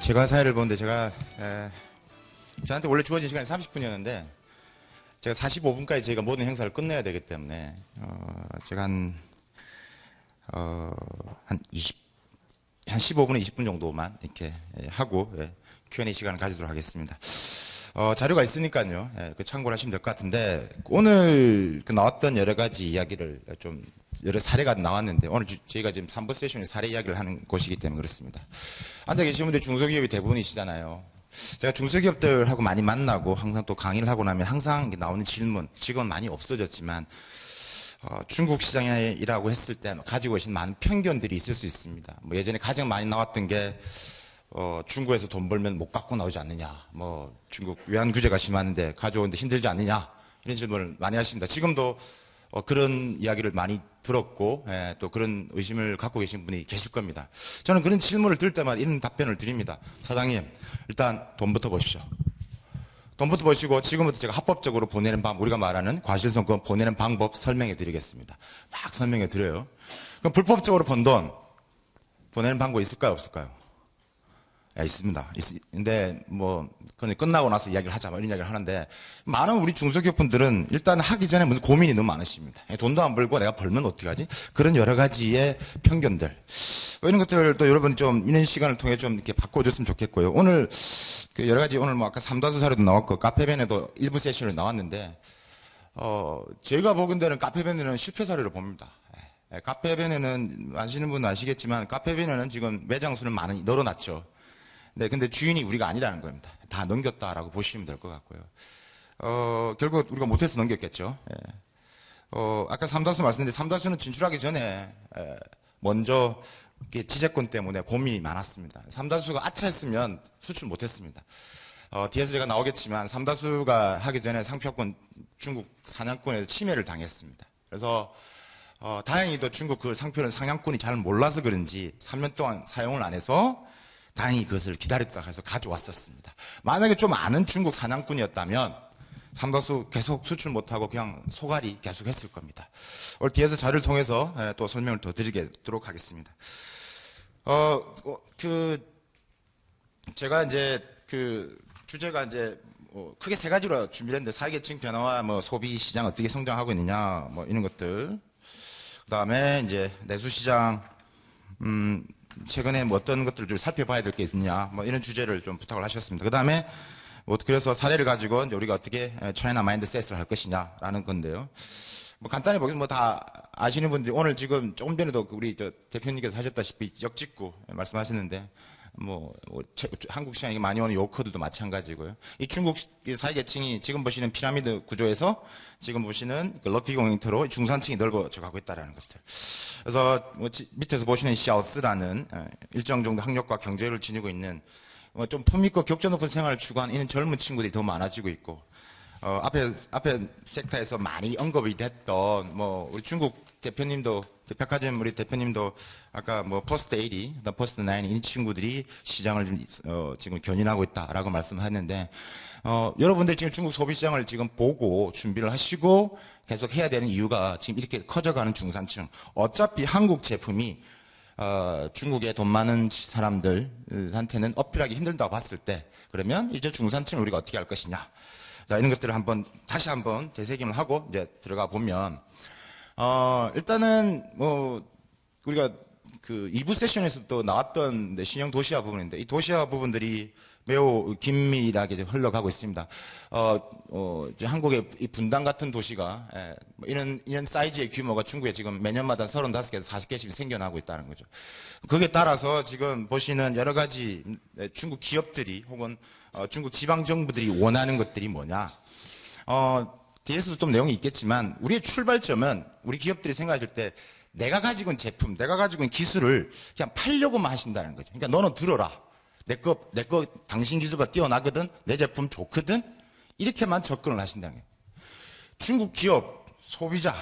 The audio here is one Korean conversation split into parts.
제가 사회를 보는데 저한테 원래 주어진 시간이 30분이었는데 제가 45분까지 저희가 모든 행사를 끝내야 되기 때문에 제가 한 15분에 20분 정도만 이렇게 하고 Q&A 시간을 가지도록 하겠습니다. 자료가 있으니까요. 그 참고를 하시면 될 것 같은데 오늘 그 나왔던 여러 가지 이야기를 좀 여러 사례가 나왔는데 오늘 저희가 지금 3부 세션에 사례 이야기를 하는 곳이기 때문에 그렇습니다. 앉아 계신 분들 중소기업이 대부분이시잖아요. 제가 중소기업들하고 많이 만나고 항상 또 강의를 하고 나면 항상 나오는 질문, 지금은 많이 없어졌지만 중국 시장에 일하고 했을 때 가지고 계신 많은 편견들이 있을 수 있습니다. 뭐 예전에 가장 많이 나왔던 게 중국에서 돈 벌면 못 갖고 나오지 않느냐, 뭐 중국 외환 규제가 심한데 가져오는데 힘들지 않느냐, 이런 질문을 많이 하십니다. 지금도 그런 이야기를 많이 들었고 또 그런 의심을 갖고 계신 분이 계실 겁니다. 저는 그런 질문을 들을 때마다 이런 답변을 드립니다. 사장님, 일단 돈부터 보십시오. 돈부터 보시고 지금부터 제가 합법적으로 보내는 방법, 우리가 말하는 과실손금 보내는 방법 설명해 드리겠습니다. 막 설명해 드려요. 그럼 불법적으로 번 돈 보내는 방법 있을까요, 없을까요? 있습니다. 근데 뭐 그건 끝나고 나서 이야기를 하자, 이런 이야기를 하는데 많은 우리 중소기업분들은 일단 하기 전에 무슨 고민이 너무 많으십니다. 돈도 안 벌고 내가 벌면 어떻게 하지? 그런 여러 가지의 편견들, 이런 것들도 여러분이 좀 이런 시간을 통해 좀 이렇게 바꿔줬으면 좋겠고요. 오늘 그 여러 가지 오늘 뭐 아까 삼다수 사례도 나왔고 카페벤에도 일부 세션이 나왔는데 제가 보건대는 카페벤에는 실패 사례를 봅니다. 카페벤에는 아시는 분은 아시겠지만 카페벤에는 지금 매장 수는 많이 늘어났죠. 네, 근데 주인이 우리가 아니라는 겁니다. 다 넘겼다라고 보시면 될 것 같고요. 결국 우리가 못해서 넘겼겠죠. 아까 삼다수 말씀드렸는데 삼다수는 진출하기 전에 먼저 지재권 때문에 고민이 많았습니다. 삼다수가 아차했으면 수출 못했습니다. 뒤에서 제가 나오겠지만 삼다수가 하기 전에 상표권 중국 사냥꾼에서 침해를 당했습니다. 그래서 다행히도 중국 그 상표는 사냥꾼이 잘 몰라서 그런지 3년 동안 사용을 안 해서 다행히 그것을 기다렸다가 해서 가져왔었습니다. 만약에 좀 아는 중국 사냥꾼이었다면 삼다수 계속 수출 못하고 그냥 소갈이 계속 했을 겁니다. 오늘 뒤에서 자료를 통해서 또 설명을 더 드리도록 하겠습니다. 제가 이제 그 주제가 이제 크게 세 가지로 준비했는데 사회계층 변화와 뭐 소비 시장 어떻게 성장하고 있느냐, 뭐 이런 것들. 그 다음에 이제 내수시장, 최근에 뭐 어떤 것들을 좀 살펴봐야 될 게 있느냐, 뭐 이런 주제를 좀 부탁을 하셨습니다. 그 다음에 뭐 그래서 사례를 가지고 이제 우리가 어떻게 차이나 마인드셋을 할 것이냐라는 건데요. 뭐 간단히 보면 뭐 다 아시는 분들이 오늘 지금 조금 전에도 우리 대표님께서 하셨다시피 역직구 말씀하셨는데 한국 시장에 많이 오는 요커들도 마찬가지고요. 이 중국 사회계층이 지금 보시는 피라미드 구조에서 지금 보시는 그 러피공 형태로 중산층이 넓어져 가고 있다는 것들. 그래서 밑에서 보시는 샤오스라는 일정 정도 학력과 경제를 지니고 있는 좀 품있고 격조 높은 생활을 추구하는 이런 젊은 친구들이 더 많아지고 있고, 앞에 섹터에서 많이 언급이 됐던 우리 중국 대표님도, 백화점 우리 대표님도 아까 퍼스트 80, 퍼스트 9 이 친구들이 시장을 지금 견인하고 있다라고 말씀하셨는데, 여러분들 지금 중국 소비시장을 지금 보고 준비를 하시고 계속 해야 되는 이유가 지금 이렇게 커져가는 중산층. 어차피 한국 제품이 중국에 돈 많은 사람들한테는 어필하기 힘들다고 봤을 때, 그러면 이제 중산층을 우리가 어떻게 할 것이냐. 자, 이런 것들을 다시 한번 되새김을 하고 이제 들어가 보면, 일단은 우리가 그 2부 세션에서 또 나왔던 신형 도시화 부분인데, 이 도시화 부분들이 매우 긴밀하게 흘러가고 있습니다. 이제 한국의 이 분당 같은 도시가, 이런 사이즈의 규모가 중국에 지금 매년마다 35개에서 40개씩 생겨나고 있다는 거죠. 거기에 따라서 지금 보시는 여러 가지 중국 기업들이 혹은 중국 지방정부들이 원하는 것들이 뭐냐. 뒤에서도 좀 내용이 있겠지만, 우리의 출발점은 우리 기업들이 생각하실 때 내가 가지고 있는 제품, 내가 가지고 있는 기술을 그냥 팔려고만 하신다는 거죠. 그러니까 너는 들어라. 내 거 당신 기술보다 뛰어나거든? 내 제품 좋거든? 이렇게만 접근을 하신다는 거예요. 중국 기업, 소비자,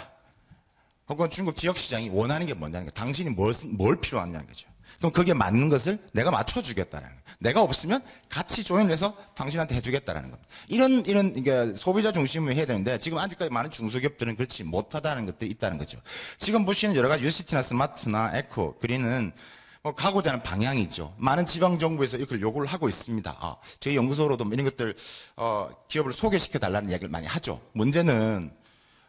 혹은 중국 지역시장이 원하는 게 뭐냐는 거예요. 당신이 뭘 필요하냐는 거죠. 그럼 거기에 맞는 것을 내가 맞춰주겠다는 거예요. 내가 없으면 같이 조인해서 당신한테 해주겠다는 겁니다. 이런, 그러니까 소비자 중심으로 해야 되는데, 지금 아직까지 많은 중소기업들은 그렇지 못하다는 것들이 있다는 거죠. 지금 보시는 여러 가지 UCT나 스마트나 에코, 그린은 가고자 하는 방향이죠. 많은 지방정부에서 이걸 요구를 하고 있습니다. 저희 연구소로도 이런 것들, 기업을 소개시켜달라는 이야기를 많이 하죠. 문제는,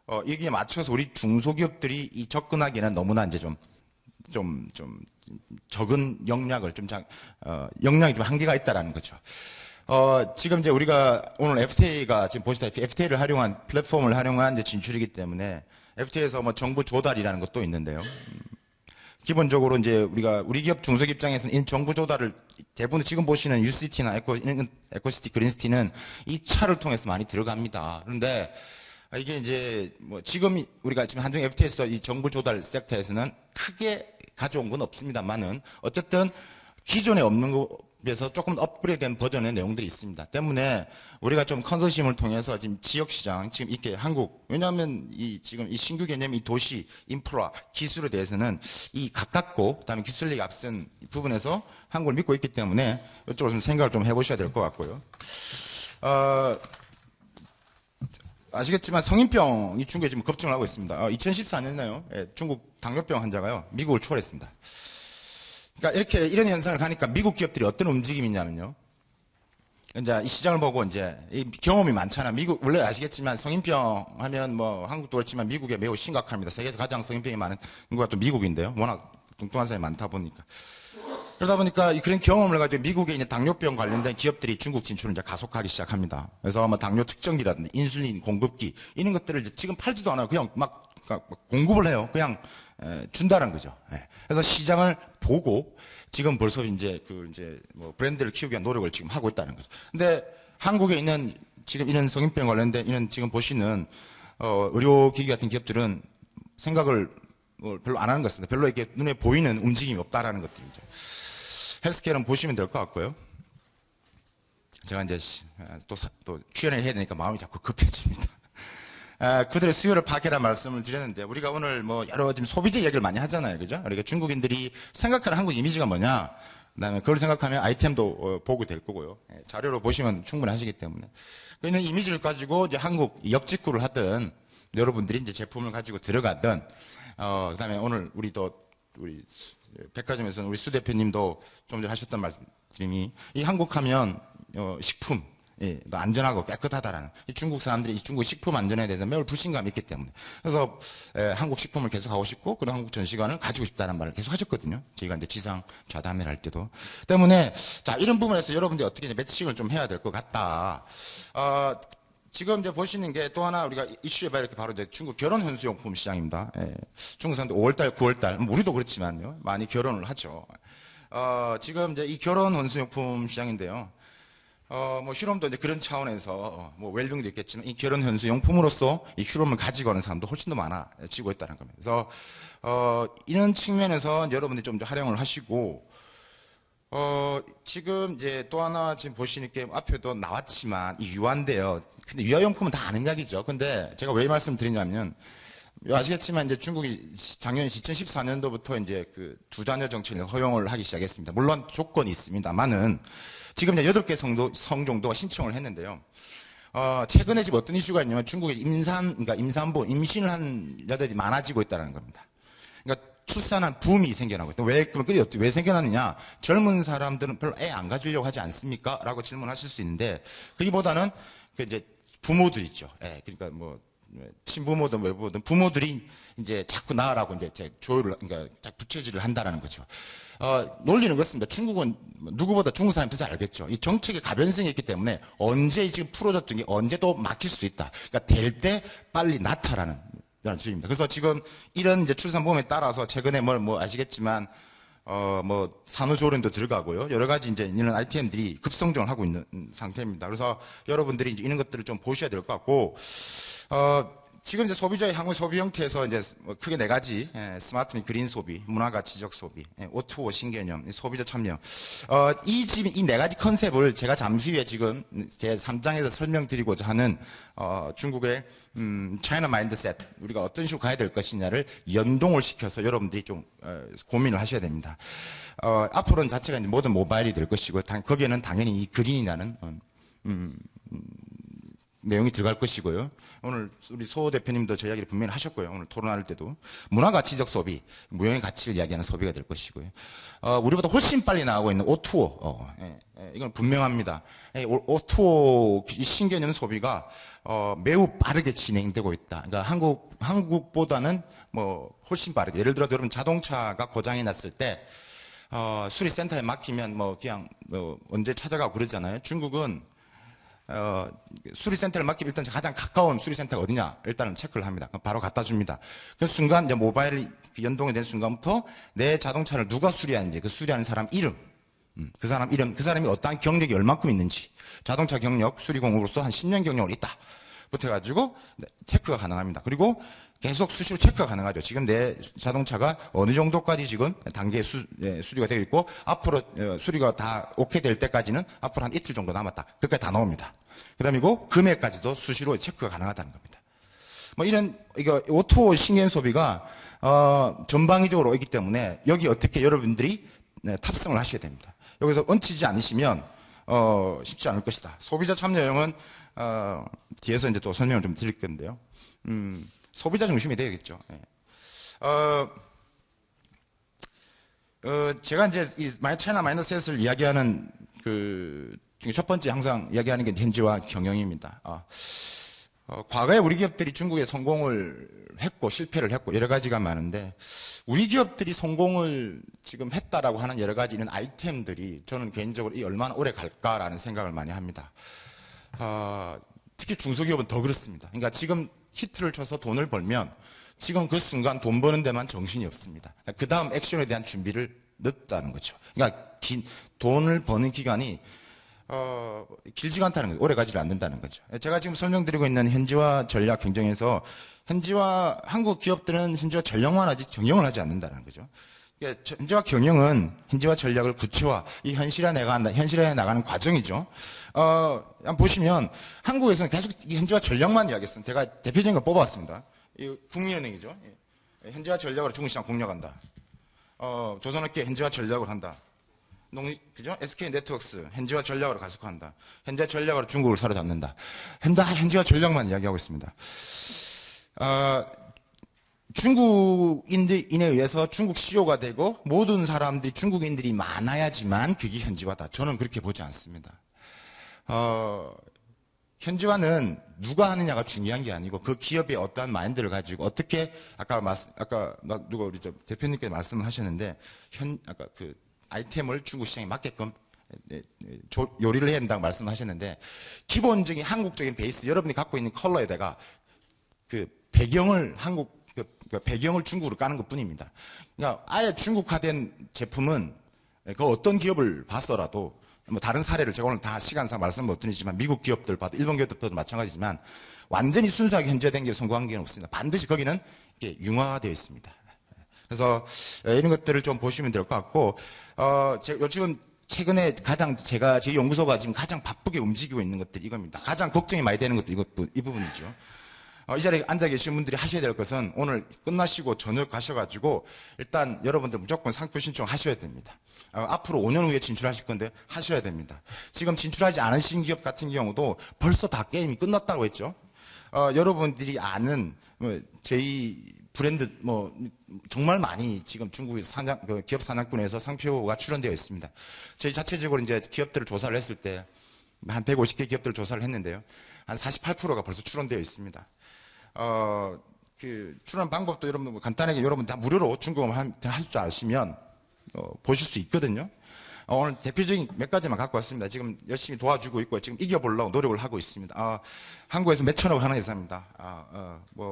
여기에 맞춰서 우리 중소기업들이 이 접근하기에는 너무나 이제 좀 적은 역량을 역량이 좀 한계가 있다라는 거죠. 지금 이제 우리가 오늘 FTA가 지금 보시다시피 FTA를 활용한 플랫폼을 활용한 이제 진출이기 때문에 FTA에서 뭐 정부 조달이라는 것도 있는데요. 기본적으로 이제 우리 기업 중소기업 입장에서는 이 정부 조달을 대부분 지금 보시는 UCT나 에코시티, 그린시티는 이 차를 통해서 많이 들어갑니다. 그런데 이게 이제 뭐 지금 우리가 지금 한중 FTA에서 이 정부 조달 섹터에서는 크게 가져온 건 없습니다만은 어쨌든 기존에 없는 것에서 조금 업그레이드된 버전의 내용들이 있습니다. 때문에 우리가 좀 컨소시엄을 통해서 지금 지역 시장, 지금 이렇게 왜냐하면 지금 이 신규 개념, 이 도시, 인프라, 기술에 대해서는 이 가깝고, 그다음에 기술력이 앞선 부분에서 한국을 믿고 있기 때문에 이쪽으로 좀 생각을 좀 해보셔야 될 것 같고요. 아시겠지만 성인병이 중국에 지금 급증을 하고 있습니다. 2014년에요. 중국 당뇨병 환자가요, 미국을 초월했습니다. 그러니까 이런 현상을 가니까 미국 기업들이 어떤 움직임이 있냐면요. 이제 이 시장을 보고 이제 이 경험이 많잖아. 미국, 원래 아시겠지만 성인병 하면 뭐 한국도 그렇지만 미국에 매우 심각합니다. 세계에서 가장 성인병이 많은 인구가 또 미국인데요. 워낙 뚱뚱한 사람이 많다 보니까. 그러다 보니까 그런 경험을 가지고 미국에 있는 당뇨병 관련된 기업들이 중국 진출을 이제 가속하기 시작합니다. 그래서 뭐 당뇨 측정기라든지 인슐린 공급기 이런 것들을 이제 지금 팔지도 않아요. 그냥 막 공급을 해요. 그냥 준다는 거죠. 그래서 시장을 보고 지금 벌써 이제 뭐 브랜드를 키우기 위한 노력을 지금 하고 있다는 거죠. 근데 한국에 있는 지금 이런 성인병 관련된 이런 지금 보시는 의료기기 같은 기업들은 생각을 별로 안 하는 것 같습니다. 별로 이렇게 눈에 보이는 움직임이 없다라는 것들이죠. 헬스케어는 보시면 될 것 같고요. 제가 이제 또 Q&A 해야 되니까 마음이 자꾸 급해집니다. 그들의 수요를 파악해라 말씀을 드렸는데, 우리가 오늘 뭐 여러 지금 소비재 얘기를 많이 하잖아요. 그죠? 그러니까 중국인들이 생각하는 한국 이미지가 뭐냐? 그 다음에 그걸 생각하면 아이템도 보게 될 거고요. 자료로 보시면 충분히 하시기 때문에. 그런 이미지를 가지고 이제 한국 역직구를 하든, 여러분들이 이제 제품을 가지고 들어가든, 그 다음에 오늘 우리 백화점에서는 우리 수 대표님도 좀 전에 하셨던 말씀이, 이 한국 하면, 식품, 안전하고 깨끗하다라는, 이 중국 사람들이 이 중국 식품 안전에 대해서 매우 불신감이 있기 때문에. 그래서, 한국 식품을 계속 하고 싶고, 그런 한국 전시관을 가지고 싶다는 말을 계속 하셨거든요. 저희가 이제 지상 좌담회를 할 때도. 때문에, 자, 이런 부분에서 여러분들이 어떻게 이제 매칭을 좀 해야 될 것 같다. 지금 이제 보시는 게 또 하나 우리가 이슈해봐야 이렇게 바로 이제 중국 결혼 현수용품 시장입니다. 중국 사람들 5월달, 9월달, 우리도 그렇지만요. 많이 결혼을 하죠. 지금 이제 이 결혼 현수용품 시장인데요. 뭐 휴롬도 이제 그런 차원에서 뭐 웰빙도 있겠지만 이 결혼 현수용품으로서 이 휴롬을 가지고 가는 사람도 훨씬 더 많아지고 있다는 겁니다. 그래서, 이런 측면에서 여러분들이 좀 활용을 하시고, 지금 이제 또 하나 지금 보시니까 앞에도 나왔지만 이 유아인데요. 근데 유아용품은 다 아는 이야기죠. 근데 제가 왜 말씀드리냐면, 아시겠지만 이제 중국이 작년 2014년도부터 이제 그 두 자녀 정책을 허용을 하기 시작했습니다. 물론 조건이 있습니다만은 지금 이제 8개 성 정도가 신청을 했는데요. 최근에 지금 어떤 이슈가 있냐면 중국의 그러니까 임산부, 임신을 한 여자들이 많아지고 있다는 겁니다. 그러니까 출산한 붐이 생겨나고 있다. 왜 생겨났느냐? 젊은 사람들은 별로 애 안 가지려고 하지 않습니까? 라고 질문하실 수 있는데, 그기보다는 이제 부모들 있죠. 그러니까 뭐, 친부모든 외부모든 부모들이 이제 자꾸 낳으라고 이제 그러니까 부채질을 한다라는 거죠. 논리는 그렇습니다. 중국은 누구보다 중국 사람이 더 잘 알겠죠. 이 정책의 가변성이 있기 때문에 언제 지금 풀어졌던 게 언제 또 막힐 수도 있다. 그러니까 될 때 빨리 낳자라는 주입니다. 그래서 지금 이런 이제 출산보험에 따라서 최근에 뭐 아시겠지만, 뭐 산후조리원도 들어가고요. 여러 가지 이제 이런 아이템들이 급성장을 하고 있는 상태입니다. 그래서 여러분들이 이제 이런 것들을 좀 보셔야 될 것 같고, 지금 이제 소비자의 향후 소비 형태에서 이제 크게 4가지, 스마트 및 그린 소비, 문화가 지적 소비, O2O 신개념, 소비자 참여. 이 4가지 컨셉을 제가 잠시 후에 지금 제 3장에서 설명드리고자 하는, 중국의, 차이나 마인드셋, 우리가 어떤 식으로 가야 될 것이냐를 연동을 시켜서 여러분들이 좀, 고민을 하셔야 됩니다. 앞으로는 자체가 이제 모든 모바일이 될 것이고, 거기에는 당연히 이 그린이라는, 내용이 들어갈 것이고요. 오늘 우리 소 대표님도 저 이야기를 분명히 하셨고요. 오늘 토론할 때도 문화가치적 소비, 무형의 가치를 이야기하는 소비가 될 것이고요. 우리보다 훨씬 빨리 나오고 있는 O2O, 이건 분명합니다. O2O 신개념 소비가 매우 빠르게 진행되고 있다. 그러니까 한국보다는 뭐 훨씬 빠르게. 예를 들어 여러분 자동차가 고장이 났을 때 수리센터에 맡기면 뭐 그냥 언제 찾아가고 그러잖아요. 중국은 수리센터를 맡기면 일단 가장 가까운 수리센터가 어디냐 일단은 체크를 합니다. 바로 갖다 줍니다. 그 순간 이제 모바일 연동이 된 순간부터 내 자동차를 누가 수리하는지 그 수리하는 사람 이름, 그 사람이 어떠한 경력이 얼마큼 있는지, 자동차 경력 수리공으로서 한 10년 경력을 있다 부터 해가지고 체크가 가능합니다. 그리고 계속 수시로 체크가 가능하죠. 지금 내 자동차가 어느 정도까지 지금 단계에 수리가 되어 있고, 앞으로 수리가 다 오케이 될 때까지는 앞으로 한 이틀 정도 남았다. 그까지 다 나옵니다. 그 다음이고, 금액까지도 수시로 체크가 가능하다는 겁니다. 뭐 이거 O2O 신개념 소비가, 전방위적으로 있기 때문에 여기 어떻게 여러분들이 탑승을 하셔야 됩니다. 여기서 얹히지 않으시면, 쉽지 않을 것이다. 소비자 참여형은, 뒤에서 이제 또 설명을 좀 드릴 건데요. 소비자 중심이 되겠죠. 제가 이제 이 차이나 마이너스셋을 이야기하는 그 중에 첫 번째 항상 이야기하는 게 현지화 경영입니다. 과거에 우리 기업들이 중국에 성공을 했고 실패를 했고 여러 가지가 많은데, 우리 기업들이 성공을 지금 했다라고 하는 여러 가지 있는 아이템들이 저는 개인적으로 이 얼마나 오래 갈까라는 생각을 많이 합니다. 특히 중소기업은 더 그렇습니다. 그러니까 지금 히트를 쳐서 돈을 벌면 지금 그 순간 돈 버는 데만 정신이 없습니다. 그 다음 액션에 대한 준비를 늦다는 거죠. 그러니까 돈을 버는 기간이 길지가 않다는 거죠. 오래 가지를 않는다는 거죠. 제가 지금 설명드리고 있는 현지화 전략 경쟁에서 한국 기업들은 현지화 전략만 하지 경영을 하지 않는다는 거죠. 그러니까 현지화 경영은 현지화 전략을 구체화, 이 현실에 나가는 과정이죠. 한번 보시면 한국에서는 계속 이 현지화 전략만 이야기했습니다. 제가 대표적인 걸 뽑아왔습니다. 이 국민은행이죠. 현지화 전략으로 중국시장 공략한다. 조선업계 현지화 전략을 한다. 그죠? SK네트워크스 현지화 전략으로 가속한다. 현지화 전략으로 중국을 사로잡는다. 현지화 전략만 이야기하고 있습니다. 중국인에 의해서 중국 CEO가 되고 모든 사람들이 중국인들이 많아야지만 그게 현지화다. 저는 그렇게 보지 않습니다. 현지화는 누가 하느냐가 중요한 게 아니고 그 기업의 어떠한 마인드를 가지고 어떻게 아까 누가 우리 대표님께서 말씀하셨는데 아까 그 아이템을 중국 시장에 맞게끔 요리를 해야 된다고 말씀하셨는데, 기본적인 한국적인 베이스 여러분이 갖고 있는 컬러에다가 그 배경을 배경을 중국으로 까는 것 뿐입니다. 그러니까 아예 중국화된 제품은 그 어떤 기업을 봤어라도 뭐 다른 사례를 제가 오늘 다 시간상 말씀 못 드리지만 미국 기업들 봐도 일본 기업들 봐도 마찬가지지만 완전히 순수하게 현지화된 기업 성공한 게는 없습니다. 반드시 거기는 이게 융화되어 있습니다. 그래서 이런 것들을 좀 보시면 될 것 같고, 지금 최근에 제 연구소가 지금 가장 바쁘게 움직이고 있는 것들이 이겁니다. 가장 걱정이 많이 되는 것도 이 부분이죠. 이 자리에 앉아 계신 분들이 하셔야 될 것은 오늘 끝나시고 저녁 가셔가지고 일단 여러분들 무조건 상표 신청하셔야 됩니다. 앞으로 5년 후에 진출하실 건데 하셔야 됩니다. 지금 진출하지 않으신 기업 같은 경우도 벌써 다 게임이 끝났다고 했죠. 여러분들이 아는 제2 브랜드 정말 많이 지금 중국에서 기업 산학군에서 상표가 출원되어 있습니다. 저희 자체적으로 이제 기업들을 조사를 했을 때 한 150개 기업들을 조사를 했는데요. 한 48%가 벌써 출원되어 있습니다. 그 출원 방법도 여러분 간단하게 여러분 다 무료로 중국어를 할 줄 아시면 보실 수 있거든요. 오늘 대표적인 몇 가지만 갖고 왔습니다. 지금 열심히 도와주고 있고 지금 이겨보려고 노력을 하고 있습니다. 한국에서 몇천억 하는 회사입니다.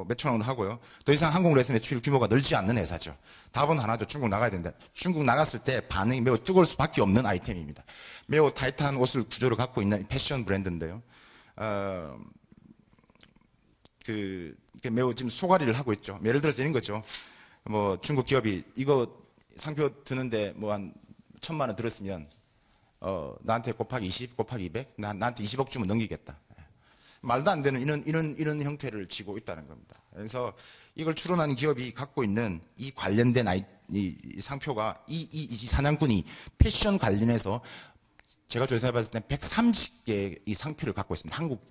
몇천억은 하고요. 더 이상 한국 내에서 매출 규모가 늘지 않는 회사죠. 답은 하나죠. 중국 나가야 된다. 중국 나갔을 때 반응이 매우 뜨거울 수밖에 없는 아이템입니다. 매우 타이트한 옷을 구조를 갖고 있는 패션 브랜드인데요. 매우 지금 소가리를 하고 있죠. 예를 들어서 이런 거죠. 중국 기업이 이거 상표 드는데 한 1,000만 원 들었으면 나한테 곱하기 20, 곱하기 200, 나한테 20억 주면 넘기겠다. 말도 안 되는 이런 형태를 쥐고 있다는 겁니다. 그래서 이걸 출원하는 기업이 갖고 있는 이 관련된 이 상표가 이 사냥꾼이 패션 관련해서 제가 조사해봤을 때 130개의 이 상표를 갖고 있습니다. 한국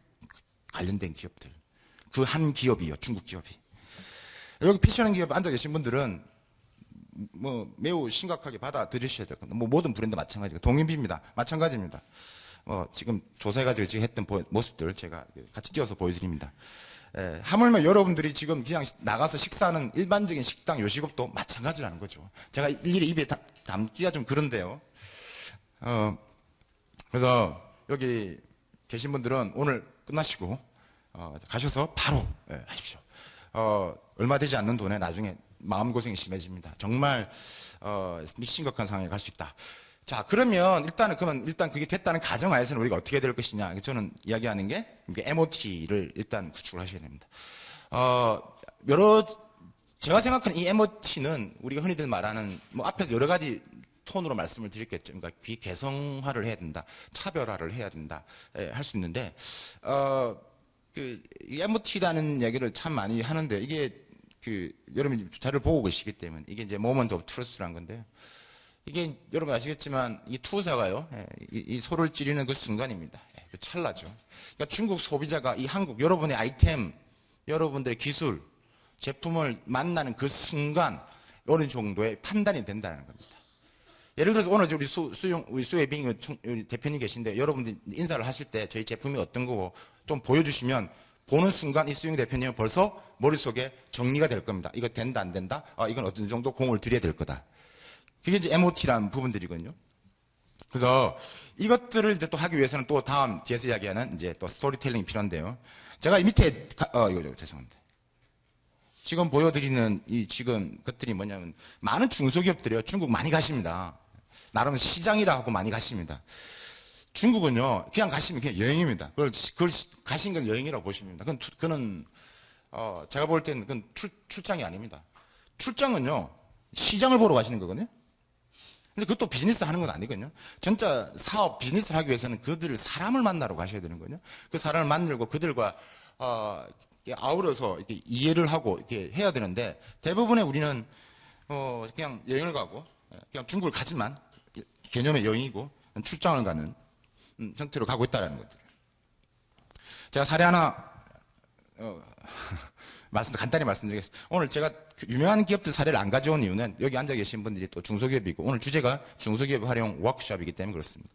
관련된 기업들. 그 한 기업이요, 중국 기업이. 여기 패션 기업 앉아 계신 분들은 뭐 매우 심각하게 받아들이셔야 될 겁니다. 뭐 모든 브랜드 마찬가지고 동일비입니다. 마찬가지입니다. 지금 조사해가지고 지금 했던 모습들 제가 같이 띄워서 보여드립니다. 하물며 여러분들이 지금 그냥 나가서 식사하는 일반적인 식당 요식업도 마찬가지라는 거죠. 제가 일일이 입에 담기가 좀 그런데요. 그래서 여기 계신 분들은 오늘 끝나시고 가셔서 바로 하십시오. 얼마 되지 않는 돈에 나중에 마음고생이 심해집니다. 정말 심각한 상황에 갈 수 있다. 자, 그러면 일단 그게 됐다는 가정하에서는 우리가 어떻게 될 것이냐. 저는 이야기하는 게 MOT를 일단 구축을 하셔야 됩니다. 제가 생각하는 이 MOT는 우리가 흔히들 말하는 뭐 앞에서 여러 가지 톤으로 말씀을 드렸겠죠. 그러니까 개성화를 해야 된다. 차별화를 해야 된다. 할 수 있는데 이 MOT라는 얘기를 참 많이 하는데 이게 여러분이 자료를 보고 계시기 때문에 이게 이제 Moment of Truth라는 건데요. 이게 여러분 아시겠지만 이 투사가요, 이 소를 찌르는 그 순간입니다. 그 찰나죠. 그러니까 중국 소비자가 이 한국 여러분의 아이템, 여러분들의 기술, 제품을 만나는 그 순간 어느 정도의 판단이 된다는 겁니다. 예를 들어서 오늘 우리 수혜빙 대표님 계신데 여러분들 인사를 하실 때 저희 제품이 어떤 거고 좀 보여주시면 보는 순간 이 수영 대표님은 벌써 머릿속에 정리가 될 겁니다. 이거 된다 안 된다? 이건 어떤 정도 공을 들여야 될 거다. 그게 이제 MOT라는 부분들이거든요. 그래서 이것들을 이제 또 하기 위해서는 또 다음 뒤에서 이야기하는 이제 또 스토리텔링이 필요한데요. 제가 이 밑에 이거 죄송합니다. 지금 보여드리는 이 지금 것들이 뭐냐면 많은 중소기업들이요. 중국 많이 가십니다. 나름 시장이라 하고 많이 가십니다. 중국은요, 그냥 가시면 그냥 여행입니다. 그걸 가신 건 여행이라고 보시면 됩니다. 그는, 제가 볼 때는 그건 출장이 아닙니다. 출장은요, 시장을 보러 가시는 거거든요. 근데 그것도 비즈니스 하는 건 아니거든요. 진짜 사업, 비즈니스를 하기 위해서는 사람을 만나러 가셔야 되는 거거든요. 그 사람을 만들고 그들과, 아우러서 이렇게 이해를 하고 이렇게 해야 되는데, 대부분의 우리는, 그냥 여행을 가고, 그냥 중국을 가지만, 개념의 여행이고, 출장을 가는, 형태로 가고 있다는 것들. 제가 사례 하나 간단히 말씀드리겠습니다. 오늘 제가 유명한 기업들 사례를 안 가져온 이유는 여기 앉아 계신 분들이 또 중소기업이고 오늘 주제가 중소기업 활용 워크숍이기 때문에 그렇습니다.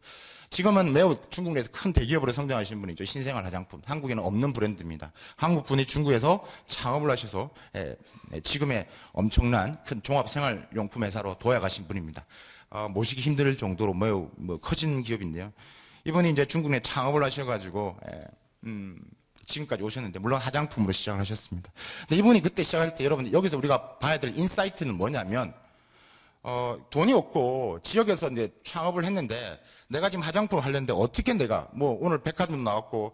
지금은 매우 중국 내에서 큰 대기업으로 성장하신 분이죠. 신생활 화장품. 한국에는 없는 브랜드입니다. 한국 분이 중국에서 창업을 하셔서 지금의 엄청난 큰 종합생활용품 회사로 도약하신 분입니다. 모시기 힘들 정도로 매우 커진 기업인데요. 이분이 이제 중국 내 창업을 하셔가지고, 지금까지 오셨는데, 물론 화장품으로 시작을 하셨습니다. 근데 이분이 그때 시작할 때 여러분, 여기서 우리가 봐야 될 인사이트는 뭐냐면, 돈이 없고 지역에서 이제 창업을 했는데, 내가 지금 화장품을 하려는데 어떻게 내가, 오늘 백화점 나왔고,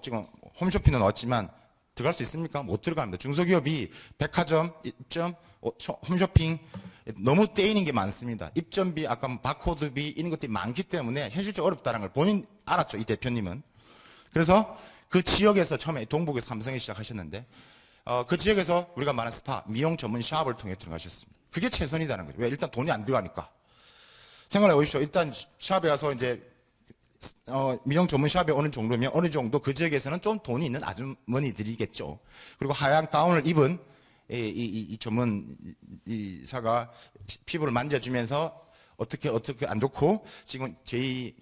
지금 홈쇼핑도 나왔지만, 들어갈 수 있습니까? 못 들어갑니다. 중소기업이 백화점, 입점, 홈쇼핑, 너무 떼이는 게 많습니다. 입점비, 아까 바코드비 이런 것들이 많기 때문에 현실적으로 어렵다는 걸 본인 알았죠, 이 대표님은. 그래서 그 지역에서 처음에 동북에서 삼성에 시작하셨는데 그 지역에서 우리가 말하는 스파, 미용 전문 샵을 통해 들어가셨습니다. 그게 최선이라는 거죠. 왜? 일단 돈이 안 들어가니까. 생각해 보십시오. 일단 샵에 가서 이제 미용 전문 샵에 오는 정도면 어느 정도 그 지역에서는 좀 돈이 있는 아주머니들이겠죠. 그리고 하얀 가운을 입은 이 전문 이사가 피부를 만져주면서 어떻게 안 좋고 지금 저희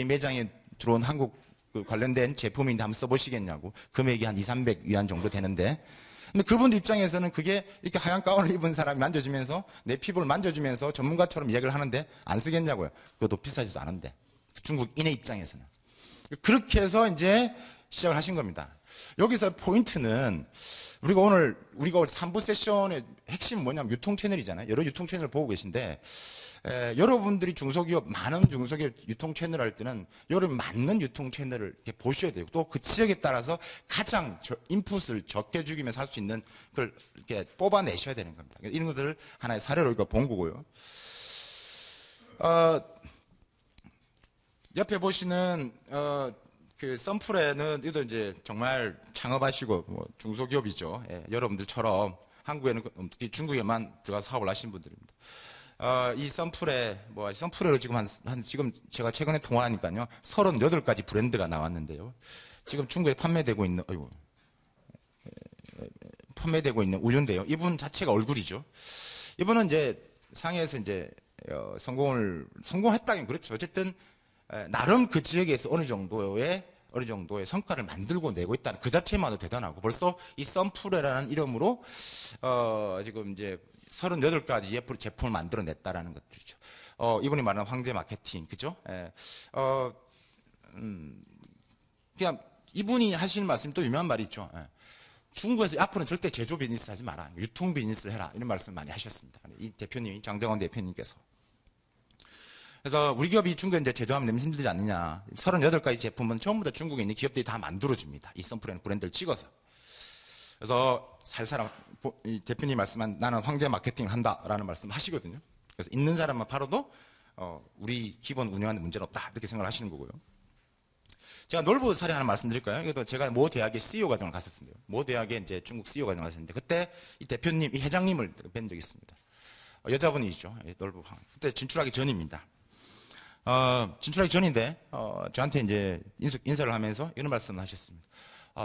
매장에 들어온 한국 관련된 제품인데 한번 써보시겠냐고. 금액이 한 200-300위안 정도 되는데. 근데 그분들 입장에서는 그게 이렇게 하얀 가운을 입은 사람이 만져주면서 내 피부를 만져주면서 전문가처럼 이야기를 하는데 안 쓰겠냐고요. 그것도 비싸지도 않은데. 중국인의 입장에서는. 그렇게 해서 이제 시작을 하신 겁니다. 여기서 포인트는 우리가 오늘 3부 세션의 핵심은 뭐냐면 유통 채널이잖아요. 여러 유통 채널을 보고 계신데 여러분들이 많은 중소기업 유통 채널을 할 때는 여러분 맞는 유통 채널을 이렇게 보셔야 되고 또 그 지역에 따라서 가장 인풋을 적게 죽이면서 할 수 있는 그걸 이렇게 뽑아내셔야 되는 겁니다. 이런 것들을 하나의 사례로 우리가 본 거고요. 옆에 보시는 그 썬풀에는 이도 이제 정말 창업하시고 중소기업이죠. 여러분들처럼 한국에는 특히 중국에만 들어가 사업을 하신 분들입니다. 이 썬풀에로 지금 지금 제가 최근에 통화하니까요. 38가지 브랜드가 나왔는데요. 지금 중국에 판매되고 있는 우유인데요. 이분 자체가 얼굴이죠. 이분은 이제 상해에서 이제 성공했다긴 그렇죠. 어쨌든 나름 그 지역에서 어느 정도의 성과를 만들고 내고 있다는 그 자체만도 대단하고, 벌써 이 썬푸레라는 이름으로 지금 이제 38가지의 제품을 만들어냈다라는 것들이죠. 이분이 말하는 황제 마케팅, 그죠? 그냥 이분이 하시는 말씀이 또 유명한 말이 있죠. 중국에서 앞으로는 절대 제조 비즈니스 하지 마라. 유통 비즈니스를 해라. 이런 말씀을 많이 하셨습니다. 이 대표님이, 장정원 대표님께서. 그래서 우리 기업이 중국에 이제 제조하면 너무 힘들지 않느냐. 38가지 제품은 전부 다 중국에 있는 기업들이 다 만들어줍니다. 이 썬푸레는 브랜드를 찍어서. 그래서 살살 이 대표님 말씀한 나는 황제 마케팅을 한다라는 말씀 하시거든요. 그래서 있는 사람만 팔아도 우리 기본 운영하는 문제는 없다. 이렇게 생각을 하시는 거고요. 제가 놀부 사례 하나 말씀드릴까요? 그래도 제가 모 대학의 CEO 과정을 갔었는데요. 모 대학에 이제 중국 CEO 과정을 갔었는데, 그때 이 대표님, 이 회장님을 뵌 적이 있습니다. 여자분이시죠. 놀부. 그때 진출하기 전입니다. 진출하기 전인데, 저한테 이제 인사를 하면서 이런 말씀을 하셨습니다.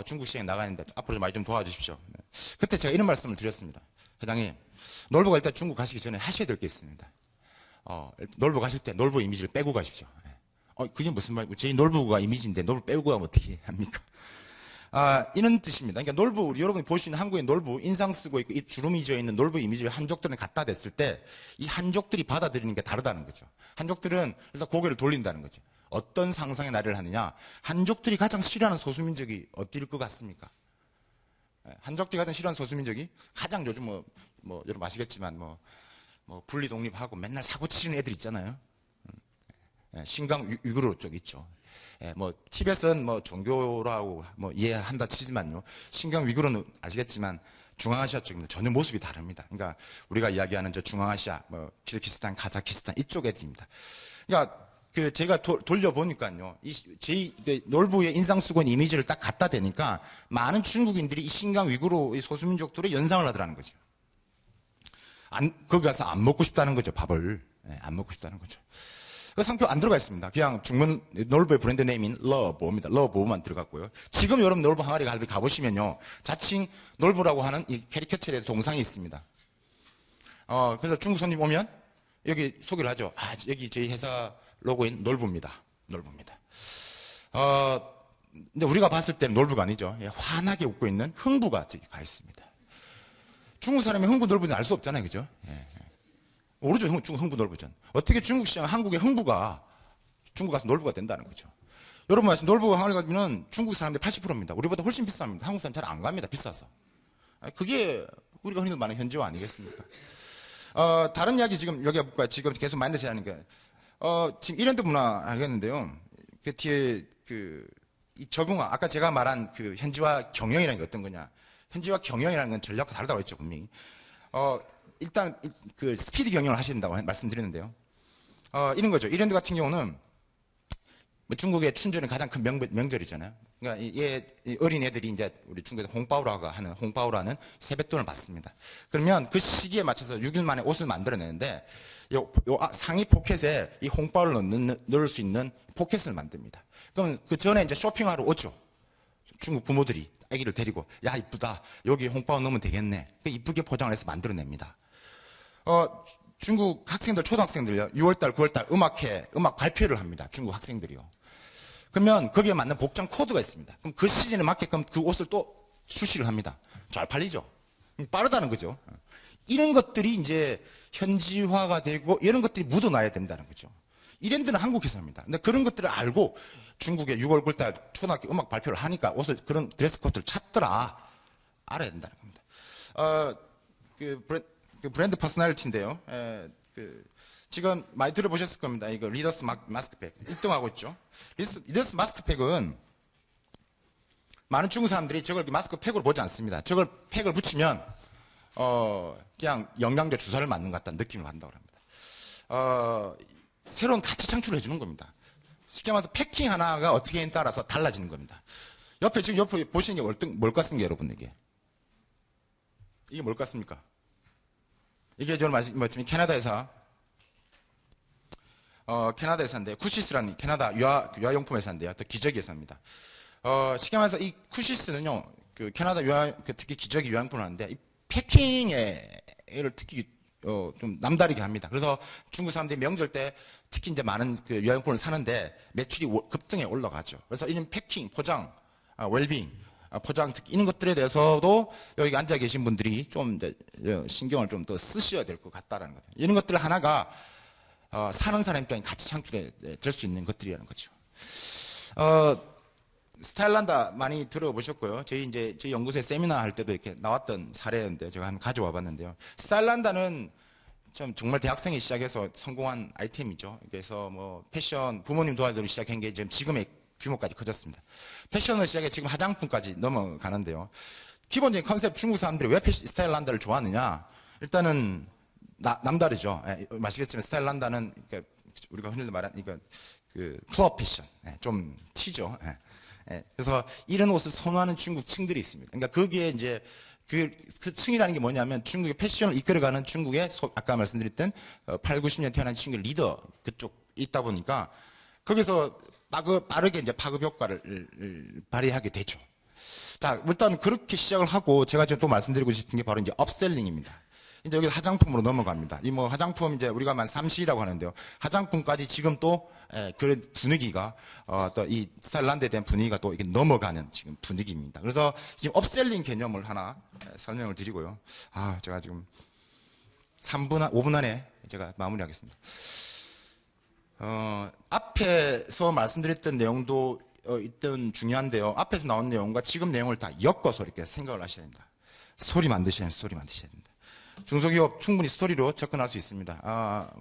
중국 시장에 나가는데 앞으로 좀 많이 좀 도와주십시오. 네. 그때 제가 이런 말씀을 드렸습니다. 회장님, 놀부가 일단 중국 가시기 전에 하셔야 될 게 있습니다. 놀부 가실 때 놀부 이미지를 빼고 가십시오. 그게 무슨 말이고, 저희 놀부가 이미지인데 놀부 빼고 가면 어떻게 합니까? 이런 뜻입니다. 그러니까 놀부, 여러분이 볼 수 있는 한국의 놀부, 인상 쓰고 있고, 이 주름이 지어 있는 놀부 이미지를 한족들은 갖다 댔을 때, 이 한족들이 받아들이는 게 다르다는 거죠. 한족들은 그래서 고개를 돌린다는 거죠. 어떤 상상의 나래를 하느냐? 한족들이 가장 싫어하는 소수민족이 어디일 것 같습니까? 한족들이 가장 싫어하는 소수민족이 가장 요즘 여러분 아시겠지만 분리 독립하고 맨날 사고 치는 애들 있잖아요. 신강 위구르 쪽 있죠. 티벳은 종교라고 이해한다 치지만요. 신강 위구르는 아시겠지만 중앙아시아 쪽입니다. 전혀 모습이 다릅니다. 그러니까 우리가 이야기하는 저 중앙아시아, 키르기스탄, 카자키스탄 이쪽 애들입니다. 그러니까 제가 돌려보니까요. 제 놀부의 인상 쓰고 있는 이미지를 딱 갖다 대니까 많은 중국인들이 이 신강 위구르 소수민족들의 연상을 하더라는 거죠. 거기 가서 안 먹고 싶다는 거죠. 밥을. 안 먹고 싶다는 거죠. 그 상표 안 들어가 있습니다. 그냥 중문 놀부의 브랜드 네임인 러보입니다. 러보만 들어갔고요. 지금 여러분 놀부 항아리 갈비 가보시면요. 자칭 놀부라고 하는 이 캐리커처에 동상이 있습니다. 그래서 중국 손님 오면 여기 소개를 하죠. 여기 저희 회사 로고인 놀부입니다. 놀부입니다. 근데 우리가 봤을 때는 놀부가 아니죠. 환하게 웃고 있는 흥부가 저기 가 있습니다. 중국 사람이 흥부 놀부는 알 수 없잖아요. 그죠? 모르죠. 중국 흥부 놀부전. 어떻게 중국 시장 한국의 흥부가 중국 가서 놀부가 된다는 거죠. 여러분 말씀 놀부가 항아리 가면 중국 사람들 80%입니다. 우리보다 훨씬 비쌉니다. 한국 사람 잘 안 갑니다. 비싸서. 그게 우리가 흔히 말하는 현지화 아니겠습니까? 다른 이야기 지금 여기 볼까요? 지금 계속 마인드셋 하니까. 지금 이랜드 문화 하겠는데요. 그 뒤에 이 적응화, 아까 제가 말한 그 현지화 경영이라는 게 어떤 거냐. 현지화 경영이라는 건 전략과 다르다고 했죠, 분명히. 일단 그 스피드 경영을 하신다고 말씀드렸는데요. 이런 거죠. 이랜드 같은 경우는 중국의 춘절은 가장 큰 명절이잖아요. 그러니까 이 어린 애들이 이제 우리 중국에서 홍바오라는 세뱃돈을 받습니다. 그러면 그 시기에 맞춰서 6일 만에 옷을 만들어내는데 상의 포켓에 이 홍바오를 넣을 수 있는 포켓을 만듭니다. 그럼 그 전에 이제 쇼핑하러 오죠. 중국 부모들이 아기를 데리고 야 이쁘다. 여기 홍바오 넣으면 되겠네. 이쁘게 포장을 해서 만들어냅니다. 중국 학생들, 초등학생들요. 6월달, 9월달 음악 발표를 합니다. 중국 학생들이요. 그러면 거기에 맞는 복장 코드가 있습니다. 그럼 그 시즌에 맞게끔 그 옷을 또 출시를 합니다. 잘 팔리죠. 빠르다는 거죠. 이런 것들이 이제 현지화가 되고 이런 것들이 묻어나야 된다는 거죠. 이랜드는 한국 회사입니다. 근데 그런 것들을 알고 중국에 6월, 9월달 초등학교 음악 발표를 하니까 옷을 그런 드레스 코드를 찾더라. 알아야 된다는 겁니다. 그 브랜드 퍼스널리티인데요. 지금 많이 들어보셨을 겁니다. 이거 리더스 마스크팩 1등하고 있죠. 리더스 마스크팩은 많은 중국 사람들이 저걸 마스크팩으로 보지 않습니다. 저걸 팩을 붙이면 그냥 영양제 주사를 맞는 것 같다는 느낌을 받는다고 합니다. 새로운 가치 창출을 해주는 겁니다. 쉽게 말해서 패킹 하나가 어떻게 하냐에 따라서 달라지는 겁니다. 지금 옆에 보시는 게 뭘 같습니까, 여러분? 이게 뭘 같습니까? 이게 저는 말씀드린 캐나다 회사, 캐나다 회사인데, 쿠시스라는 캐나다 유아용품 회사인데요. 또 기저귀 회사입니다. 쉽게 말해서 이 쿠시스는요, 그 캐나다 특히 기저귀 유황품을 하는데, 이 패킹을 특히, 좀 남다르게 합니다. 그래서 중국 사람들이 명절 때 특히 이제 많은 그 유황품을 사는데 매출이 급등에 올라가죠. 그래서 이런 패킹, 포장, 웰빙, 포장 특히 이런 것들에 대해서도 여기 앉아 계신 분들이 좀 신경을 좀 더 쓰셔야 될 것 같다라는 거예요. 이런 것들 하나가 사는 사람 입장에 같이 창출해 될 수 있는 것들이라는 거죠. 스타일란다 많이 들어보셨고요. 저희 연구소에 세미나 할 때도 이렇게 나왔던 사례인데 제가 한번 가져와 봤는데요. 스타일란다는 정말 대학생이 시작해서 성공한 아이템이죠. 그래서 뭐 패션 부모님 도와주러 시작한 게 지금의 규모까지 커졌습니다. 패션을 시작해 지금 화장품까지 넘어가는데요. 기본적인 컨셉 중국 사람들이 왜 스타일란다를 좋아하느냐? 일단은 남다르죠. 아시겠지만 스타일란다는 그러니까 우리가 흔히 말하는 그 클럽 패션, 좀 튀죠. 그래서 이런 옷을 선호하는 중국 층들이 있습니다. 그러니까 거기에 이제 그 층이라는 게 뭐냐면 중국의 패션을 이끌어가는 중국의 아까 말씀드렸던 8, 90년 태어난 친구들 리더 그쪽 있다 보니까 거기서 빠르게 이제 파급 효과를 발휘하게 되죠. 자, 일단 그렇게 시작을 하고 제가 지금 또 말씀드리고 싶은 게 바로 이제 업셀링입니다. 이제 여기 화장품으로 넘어갑니다. 이 뭐 화장품 이제 우리가 말 삼시라고 하는데요. 화장품까지 지금 또 그런 분위기가 또 이 스타일란드에 대한 분위기가 또 이렇게 넘어가는 지금 분위기입니다. 그래서 지금 업셀링 개념을 하나 설명을 드리고요. 제가 지금 5분 안에 제가 마무리하겠습니다. 앞에서 말씀드렸던 내용도 있던 중요한데요. 앞에서 나온 내용과 지금 내용을 다 엮어서 이렇게 생각을 하셔야 됩니다. 스토리 만드셔야 됩니다. 중소기업 충분히 스토리로 접근할 수 있습니다.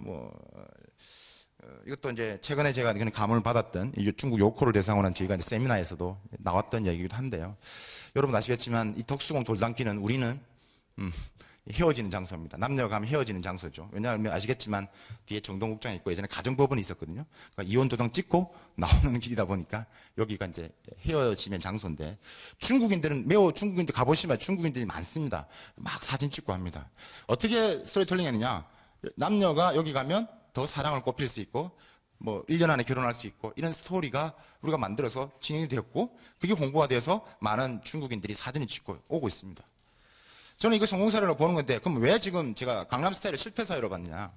이것도 이제 최근에 제가 그런 감을 받았던 중국 요코를 대상으로 한 저희가 이제 세미나에서도 나왔던 얘기기도 한데요. 여러분 아시겠지만 이 덕수궁 돌담길은 우리는 헤어지는 장소입니다. 남녀가 가면 헤어지는 장소죠. 왜냐하면 아시겠지만 뒤에 정동국장이 있고 예전에 가정법원이 있었거든요. 그러니까 이혼 도장 찍고 나오는 길이다 보니까 여기가 이제 헤어지는 장소인데 중국인들 가보시면 중국인들이 많습니다. 막 사진 찍고 합니다. 어떻게 스토리텔링 했느냐? 남녀가 여기 가면 더 사랑을 꽃필 수 있고 뭐 1년 안에 결혼할 수 있고 이런 스토리가 우리가 만들어서 진행이 되었고 그게 홍보가 돼서 많은 중국인들이 사진을 찍고 오고 있습니다. 저는 이거 성공 사례로 보는 건데 그럼 왜 지금 제가 강남스타일을 실패 사례로 봤냐?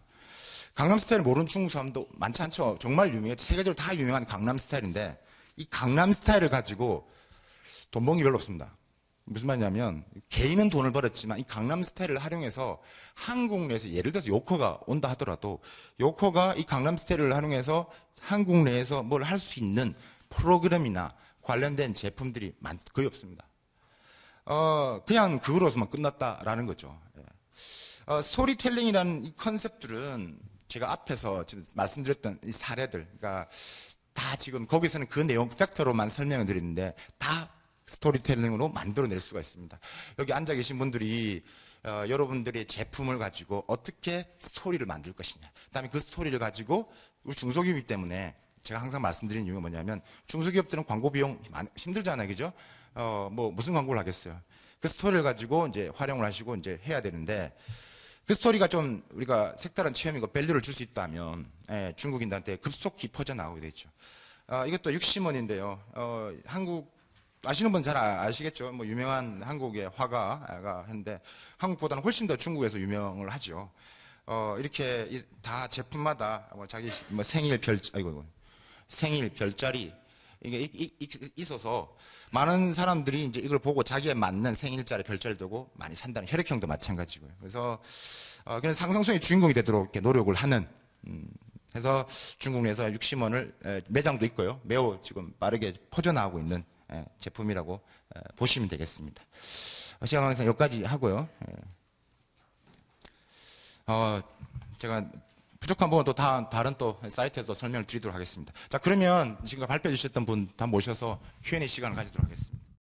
강남스타일을 모르는 중국 사람도 많지 않죠. 정말 유명해. 세계적으로 다 유명한 강남스타일인데 이 강남스타일을 가지고 돈 버는 게 별로 없습니다. 무슨 말이냐면 개인은 돈을 벌었지만 이 강남스타일을 활용해서 한국 내에서 예를 들어서 요코가 온다 하더라도 요코가 이 강남스타일을 활용해서 한국 내에서 뭘 할 수 있는 프로그램이나 관련된 제품들이 거의 없습니다. 그냥 그거로서만 끝났다라는 거죠. 스토리텔링이라는 이 컨셉들은 제가 앞에서 지금 말씀드렸던 이 사례들, 그러니까 다 지금 거기서는 그 내용 팩터로만 설명을 드리는데 다 스토리텔링으로 만들어낼 수가 있습니다. 여기 앉아 계신 분들이 여러분들의 제품을 가지고 어떻게 스토리를 만들 것이냐. 그다음에 그 스토리를 가지고 우리 중소기업이기 때문에 제가 항상 말씀드리는 이유가 뭐냐면 중소기업들은 광고 비용 힘들잖아요, 그죠? 무슨 광고를 하겠어요? 그 스토리를 가지고 이제 활용을 하시고 이제 해야 되는데 그 스토리가 좀 우리가 색다른 체험이고 밸류를 줄 수 있다면 중국인들한테 급속히 퍼져나오게 되죠. 이것도 육심원인데요. 한국 아시는 분 잘 아시겠죠? 뭐 유명한 한국의 화가가 했는데 한국보다는 훨씬 더 중국에서 유명을 하죠. 이렇게 다 제품마다 자기 생일 별자리 이게 있어서 많은 사람들이 이제 이걸 보고 자기에 맞는 생일자리 별자리를 두고 많이 산다는 혈액형도 마찬가지고요. 그래서 그런 상승성의 주인공이 되도록 이렇게 노력을 하는 해서 중국 내에서 육심원을 매장도 있고요. 매우 지금 빠르게 퍼져나가고 있는 제품이라고 보시면 되겠습니다. 시간 관계상 여기까지 하고요. 제가 부족한 부분 또 다른 또 사이트에서 설명을 드리도록 하겠습니다. 자, 그러면 지금 발표해 주셨던 분 다 모셔서 Q&A 시간을 가지도록 하겠습니다.